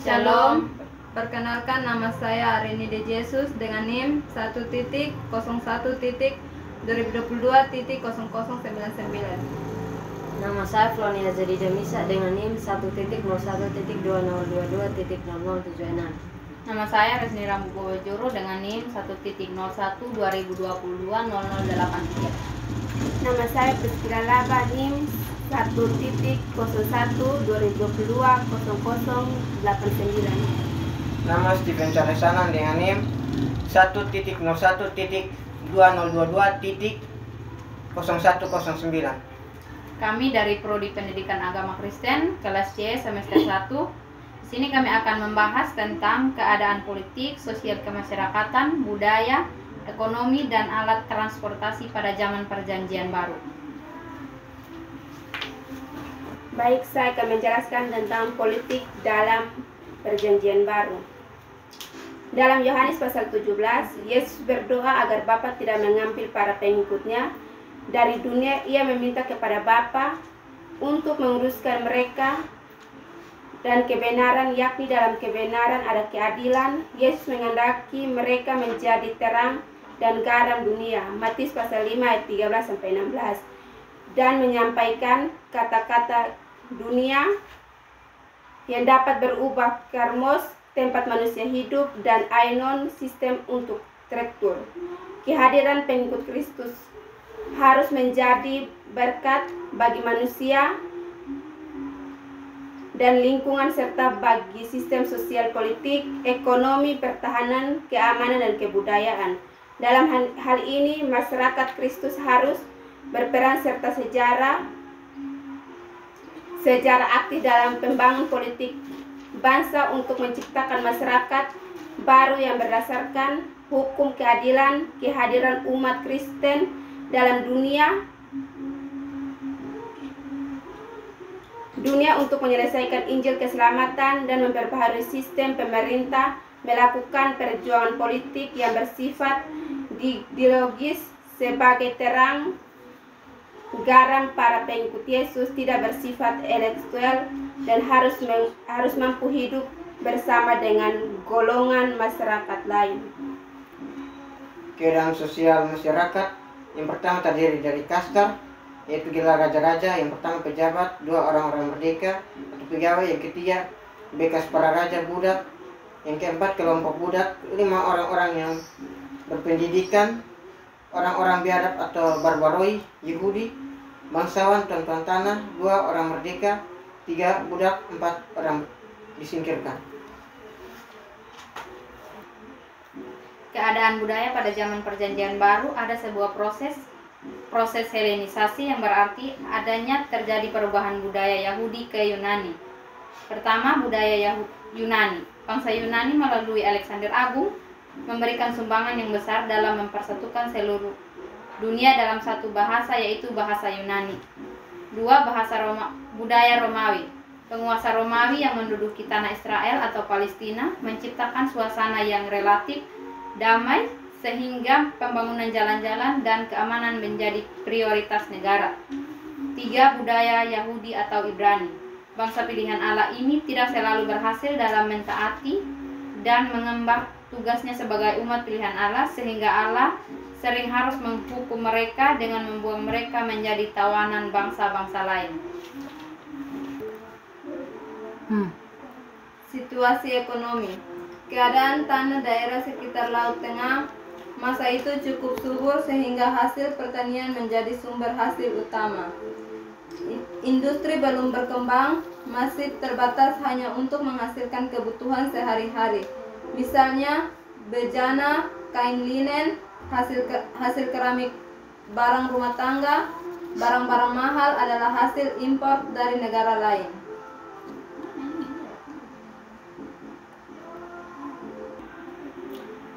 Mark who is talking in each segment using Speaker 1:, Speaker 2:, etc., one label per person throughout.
Speaker 1: Shalom, perkenalkan nama saya Arini De Jesus dengan NIM 1.01.2022.0099.
Speaker 2: Nama saya Flonia Zedi Demisa dengan NIM 1.01.2022.0076.
Speaker 3: Nama saya Resni Rambu Juru dengan NIM 1.01.2022.0083.
Speaker 4: Nama saya Priscilla Laba, NIM 1.01.2022.0089.
Speaker 5: Nama Steven Charlesanan dengan NIM 1.01.2022.0109.
Speaker 3: Kami dari Prodi Pendidikan Agama Kristen kelas C semester 1. Di sini kami akan membahas tentang keadaan politik, sosial kemasyarakatan, budaya, ekonomi, dan alat transportasi pada zaman Perjanjian Baru.
Speaker 4: Baik, saya akan menjelaskan tentang politik dalam Perjanjian Baru. Dalam Yohanes pasal 17, Yesus berdoa agar Bapa tidak mengambil para pengikutnya dari dunia. Ia meminta kepada Bapa untuk menguruskan mereka dan kebenaran, yakni dalam kebenaran ada keadilan. Yesus menghendaki mereka menjadi terang dan garam dunia. Matius pasal 5 ayat 13-16. Dan menyampaikan kata-kata dunia yang dapat berubah karmos, tempat manusia hidup, dan ainon, sistem untuk traktor. Kehadiran pengikut Kristus harus menjadi berkat bagi manusia dan lingkungan serta bagi sistem sosial, politik, ekonomi, pertahanan, keamanan, dan kebudayaan. Dalam hal ini masyarakat Kristus harus berperan serta secara aktif dalam pembangunan politik bangsa untuk menciptakan masyarakat baru yang berdasarkan hukum keadilan. Kehadiran umat Kristen dalam dunia untuk menyelesaikan Injil keselamatan dan memperbaharui sistem pemerintah, melakukan perjuangan politik yang bersifat ideologis sebagai terang garam para pengikut Yesus, tidak bersifat intelektual dan harus mampu hidup bersama dengan golongan masyarakat lain.
Speaker 5: Keadaan sosial masyarakat yang pertama terdiri dari kasta, yaitu gelar raja-raja. Yang pertama pejabat, dua orang-orang merdeka atau pegawai, yang ketiga bekas para raja budak, yang keempat kelompok budak, lima orang-orang yang berpendidikan, orang-orang biadab atau barbaroi, Yahudi, bangsawan, tuan-tuan tanah, dua orang merdeka, tiga budak, empat orang disingkirkan.
Speaker 3: Keadaan budaya pada zaman Perjanjian Baru ada sebuah proses Helenisasi yang berarti adanya terjadi perubahan budaya Yahudi ke Yunani. Pertama, budaya Yunani. Bangsa Yunani melalui Alexander Agung memberikan sumbangan yang besar dalam mempersatukan seluruh dunia dalam satu bahasa, yaitu bahasa Yunani. Dua, budaya Romawi. Penguasa Romawi yang menduduki tanah Israel atau Palestina menciptakan suasana yang relatif damai sehingga pembangunan jalan-jalan dan keamanan menjadi prioritas negara. Tiga, budaya Yahudi atau Ibrani. Bangsa pilihan Allah ini tidak selalu berhasil dalam mentaati dan mengemban tugasnya sebagai umat pilihan Allah, sehingga Allah sering harus menghukum mereka dengan membuang mereka menjadi tawanan bangsa-bangsa lain.
Speaker 1: Situasi ekonomi. Keadaan tanah daerah sekitar Laut Tengah masa itu cukup subur sehingga hasil pertanian menjadi sumber hasil utama. Industri belum berkembang, masih terbatas hanya untuk menghasilkan kebutuhan sehari-hari. Misalnya bejana, kain linen, hasil keramik, barang rumah tangga, barang-barang mahal adalah hasil impor dari negara lain.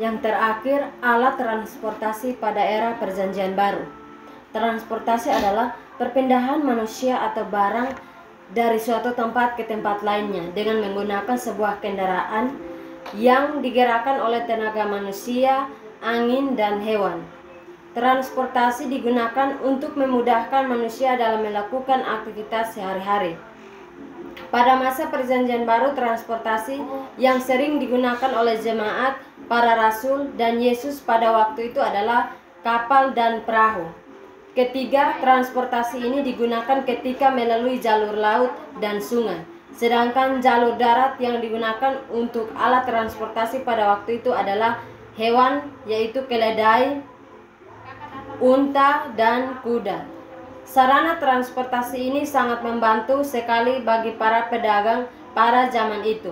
Speaker 2: Yang terakhir, alat transportasi pada era Perjanjian Baru. Transportasi adalah perpindahan manusia atau barang dari suatu tempat ke tempat lainnya dengan menggunakan sebuah kendaraan yang digerakkan oleh tenaga manusia, angin, dan hewan. Transportasi digunakan untuk memudahkan manusia dalam melakukan aktivitas sehari-hari. Pada masa Perjanjian Baru, transportasi yang sering digunakan oleh jemaat, para rasul, dan Yesus pada waktu itu adalah kapal dan perahu. Ketiga, transportasi ini digunakan ketika melalui jalur laut dan sungai. Sedangkan jalur darat yang digunakan untuk alat transportasi pada waktu itu adalah hewan, yaitu keledai, unta, dan kuda. Sarana transportasi ini sangat membantu sekali bagi para pedagang pada zaman itu.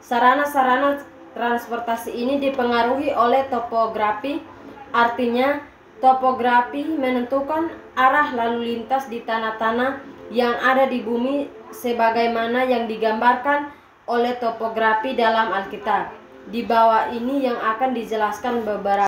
Speaker 2: Sarana-sarana transportasi ini dipengaruhi oleh topografi, artinya topografi menentukan arah lalu lintas di tanah-tanah yang ada di bumi sebagaimana yang digambarkan oleh topografi dalam Alkitab. Di bawah ini yang akan dijelaskan beberapa